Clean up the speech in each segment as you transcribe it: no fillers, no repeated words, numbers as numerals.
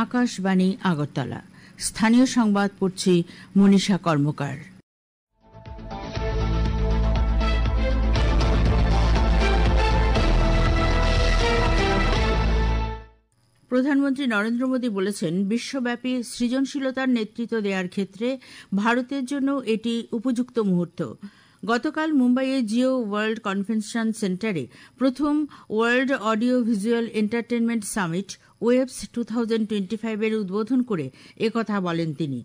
আকাশবাণী আগরতলা। স্থানীয় সংবাদ পড়ছি মনীষা কর্মকার। প্রধানমন্ত্রী নরেন্দ্র মোদী বলেছেন, বিশ্বব্যাপী সৃজনশীলতার নেতৃত্ব দেওয়ার ক্ষেত্রে ভারতের জন্য এটি উপযুক্ত মুহূর্ত। গতকাল মুম্বাইয়ে জিও ওয়ার্ল্ড কনভেনশন সেন্টারে প্রথম world audio visual entertainment summit waves 2025 এর উদ্বোধন করে একথা বলেন তিনি।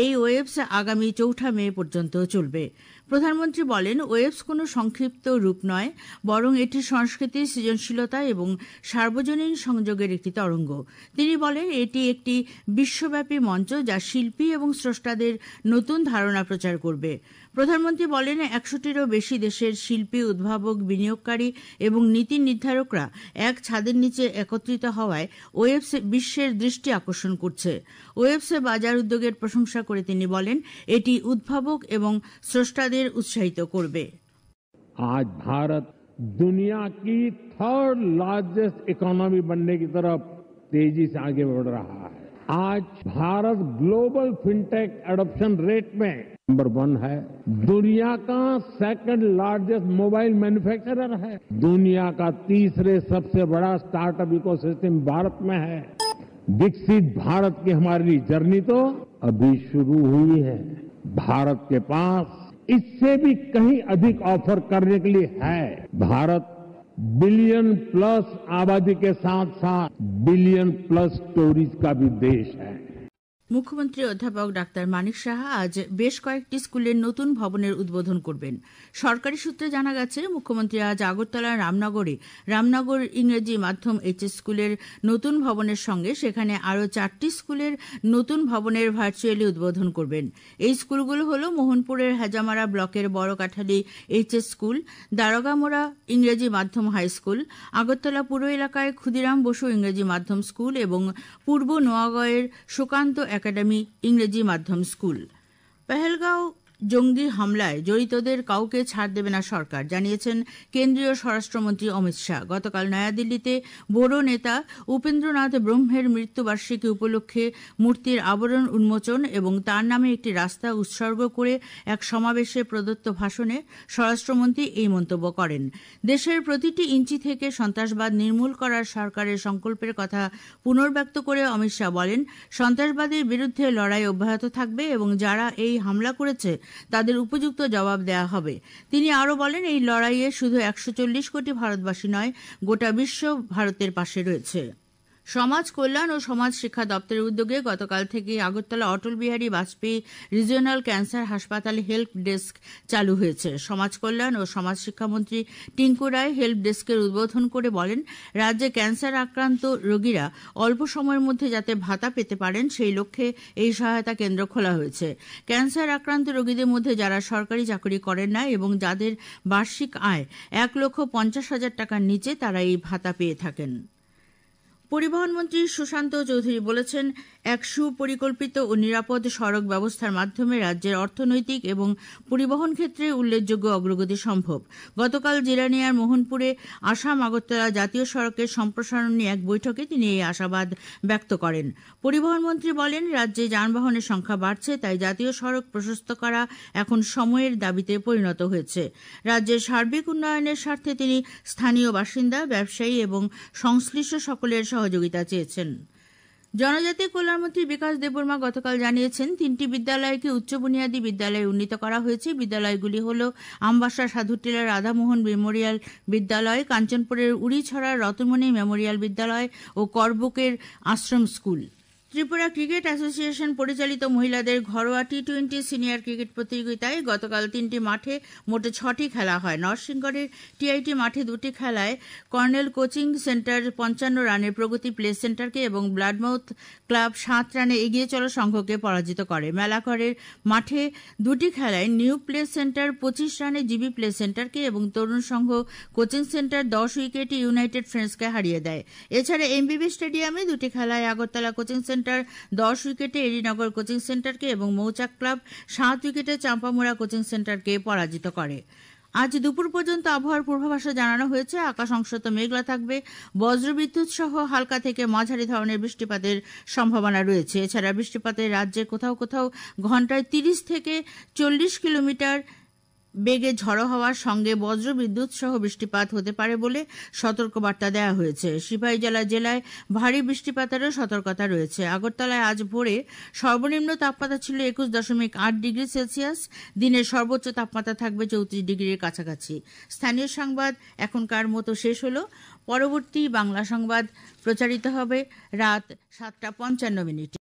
এই ওয়েবস আগামী 4 মে পর্যন্ত চলবে। প্রধানমন্ত্রী বলেন, ওয়েবস কোনো সংক্ষিপ্ত রূপ নয়, বরং এটি সংস্কৃতি, সৃজনশীলতা এবং সার্বজনীন সংযোগের একটি তরঙ্গ। তিনি বলেন, এটি একটি বিশ্বব্যাপী মঞ্চ যা শিল্পী এবং স্রষ্টাদের নতুন ধারণা প্রচার করবে। প্রধানমন্ত্রী বলেন, 100টিরও বেশি দেশের শিল্পী, উদ্ভাবক, বিনিয়োগকারী এবং নীতি নির্ধারকরা এক ছাদের নিচে একত্রিত হওয়ায় ওয়েবস বিশ্বের দৃষ্টি আকর্ষণ করছে। ওয়েবসে বাজার উদ্যোগের প্রশংসা করে তিনি বলেন, এটি উদ্ভাবক এবং স্রষ্টাদের উৎসাহিত করবে। आज भारत दुनिया की 3rd लार्जेस्ट इकोनॉमी बनने की तरफ तेजी से आगे बढ़ रहा है। आज Bharat global fintech adoption rate में नंबर 1 है। दुनिया का 2nd लार्जेस्ट मोबाइल मैन्युफैक्चरर है। दुनिया का 3रे सबसे बड़ा स्टार्टअप इकोसिस्टम भारत में है। विकसित भारत की हमारी जर्नी तो अभी शुरू हुई है। भारत के पास इससे भी कहीं अधिक ऑफर करने के लिए है। भारत बिलियन प्लस आबादी के साथ साथ बिलियन प्लस स्टोरीज का भी देश है। মুখ্যমন্ত্রী অধ্যাপক ডাক্তার মানিক সাহা আজ বেশ কয়েকটি স্কুলের নতুন ভবনের উদ্বোধন করবেন। সরকারি সূত্রে জানা গেছে, মুখ্যমন্ত্রী আজ আগরতলার রামনগর ইংরেজি মাধ্যম এইচএস স্কুলের নতুন ভবনের সঙ্গে সেখানে আরও 4টি স্কুলের নতুন ভবনের ভার্চুয়ালি উদ্বোধন করবেন। এই স্কুলগুলো হল মোহনপুরের হেজামারা ব্লকের বড় কাঠালি এইচএস স্কুল, দারোগামোড়া ইংরেজি মাধ্যম হাই স্কুল, আগরতলা পুর এলাকায় ক্ষুদিরাম বসু ইংরেজি মাধ্যম স্কুল এবং পূর্ব নোয়াগাঁওয়ের সুকান্ত একাডেমি ইংরেজি মাধ্যম স্কুল। পেহেলগাঁও জঙ্গি হামলায় জড়িতদের কাউকে ছাড় দেবে না সরকার, জানিয়েছেন কেন্দ্রীয় স্বরাষ্ট্রমন্ত্রী অমিত শাহ। গতকাল নয়াদিল্লিতে বোডো নেতা উপেন্দ্রনাথ ব্রহ্মের মৃত্যুবার্ষিকী উপলক্ষে মূর্তির আবরণ উন্মোচন এবং তার নামে একটি রাস্তা উৎসর্গ করে এক সমাবেশে প্রদত্ত ভাষণে স্বরাষ্ট্রমন্ত্রী এই মন্তব্য করেন। দেশের প্রতিটি ইঞ্চি থেকে সন্ত্রাসবাদ নির্মূল করার সরকারের সংকল্পের কথা পুনর্ব্যক্ত করে অমিত শাহ বলেন, সন্ত্রাসবাদের বিরুদ্ধে লড়াই অব্যাহত থাকবে এবং যারা এই হামলা করেছে তাদের উপযুক্ত জবাব দেওয়া হবে। তিনি আরও বলেন, এই লড়াইয়ে শুধু 140 কোটি ভারতবাসী নয়, গোটা বিশ্ব ভারতের পাশে রয়েছে। সমাজ কল্যাণ ও সমাজ শিক্ষা দপ্তরের উদ্যোগে গতকাল থেকে আগরতলা অটল বিহারী বাজপেয়ী রিজিওনাল ক্যান্সার হাসপাতালে হেল্প ডেস্ক চালু হয়েছে। সমাজ কল্যাণ ও সমাজ শিক্ষামন্ত্রী টিঙ্কু রায় হেল্প ডেস্কের উদ্বোধন করে বলেন, রাজ্যে ক্যান্সার আক্রান্ত রোগীরা অল্প সময়ের মধ্যে যাতে ভাতা পেতে পারেন সেই লক্ষ্যে এই সহায়তা কেন্দ্র খোলা হয়েছে। ক্যান্সার আক্রান্ত রোগীদের মধ্যে যারা সরকারি চাকরি করেন না এবং যাদের বার্ষিক আয় 1,50,000 টাকার নিচে তারা এই ভাতা পেয়ে থাকেন। পরিবহন মন্ত্রী সুশান্ত চৌধুরী বলেছেন, এক সুপরিকল্পিত ও নিরাপদ সড়ক ব্যবস্থার মাধ্যমে রাজ্যের অর্থনৈতিক এবং পরিবহন ক্ষেত্রে উল্লেখযোগ্য অগ্রগতি সম্ভব। গতকাল জিরানিয়ার মোহনপুরে আসাম আগরতলা জাতীয় সড়কের সম্প্রসারণ নিয়ে এক বৈঠকে তিনি এই আশাবাদ ব্যক্ত করেন। পরিবহন মন্ত্রী বলেন, রাজ্যে যানবাহনের সংখ্যা বাড়ছে, তাই জাতীয় সড়ক প্রশস্ত করা এখন সময়ের দাবিতে পরিণত হয়েছে। রাজ্যের সার্বিক উন্নয়নের স্বার্থে তিনি স্থানীয় বাসিন্দা, ব্যবসায়ী এবং সংশ্লিষ্ট সকলের সহযোগিতা চেয়েছেন। জনজাতি কল্যাণমন্ত্রী বিকাশ দেববর্মা গতকাল জানিয়েছেন, 3টি বিদ্যালয়কে উচ্চ বুনিয়াদী বিদ্যালয়ে উন্নীত করা হয়েছে। বিদ্যালয়গুলি হল আমবাসা সাধুটিলার রাধামোহন মেমোরিয়াল বিদ্যালয়, কাঞ্চনপুরের উড়িছড়ার রতনমণি মেমোরিয়াল বিদ্যালয় ও করবুকের আশ্রম স্কুল। ত্রিপুরা ক্রিকেট অ্যাসোসিয়েশন পরিচালিত মহিলাদের ঘরোয়া টি20 সিনিয়র ক্রিকেট প্রতিযোগিতায় গতকাল 3টি মাঠে মোটে 6টি খেলা হয়। নরসিংগড়ের টিআইটি মাঠে 2টি খেলায় কর্নেল কোচিং সেন্টার 55 রানে প্রগতি প্লে সেন্টারকে এবং ব্লাডমাউথ ক্লাব 7 রানে এগিয়ে চলা সংঘকে পরাজিত করে। মেলাঘরের মাঠে 2টি খেলায় নিউ প্লে সেন্টার 25 রানে জিবি প্লে সেন্টারকে এবং তরুণ সংঘ কোচিং সেন্টার 10 উইকেটে ইউনাইটেড ফ্রেন্ডসকে হারিয়ে দেয়। এছাড়া এমবিবি স্টেডিয়ামে 2টি খেলায় আগরতলা কোচিং সেন্টার 10 উইকেটে এডিনগর কোচিং সেন্টারকে এবং মৌচাক ক্লাব 7 উইকেটে চাম্পামুড়া কোচিং সেন্টারকে পরাজিত করে। আজ দুপুর পর্যন্ত আবহাওয়ার পূর্বাভাসে জানানো হয়েছে আকাশ অংশত মেঘলা থাকবে, বজ্রবিদ্যুৎ সহ হালকা থেকে মাঝারি ধরনের বৃষ্টিপাতের সম্ভাবনা রয়েছে। এছাড়া বৃষ্টিপাতের রাজ্যের কোথাও কোথাও ঘন্টায় 30 থেকে 40 কিলোমিটার বেগে ঝড়ো হওয়ার সঙ্গে বজ্রবিদ্যুৎ সহ বৃষ্টিপাত হতে পারে বলে সতর্কবার্তা দেওয়া হয়েছে। সিপাহীজলা জেলায় ভারী বৃষ্টিপাতেরও সতর্কতা রয়েছে। আগরতলায় আজ ভোরে সর্বনিম্ন তাপমাত্রা ছিল 21.8 ডিগ্রি সেলসিয়াস। দিনের সর্বোচ্চ তাপমাত্রা থাকবে 34 ডিগ্রির কাছাকাছি। স্থানীয় সংবাদ এখনকার মতো শেষ হলো। পরবর্তী বাংলা সংবাদ প্রচারিত হবে রাত 7:55।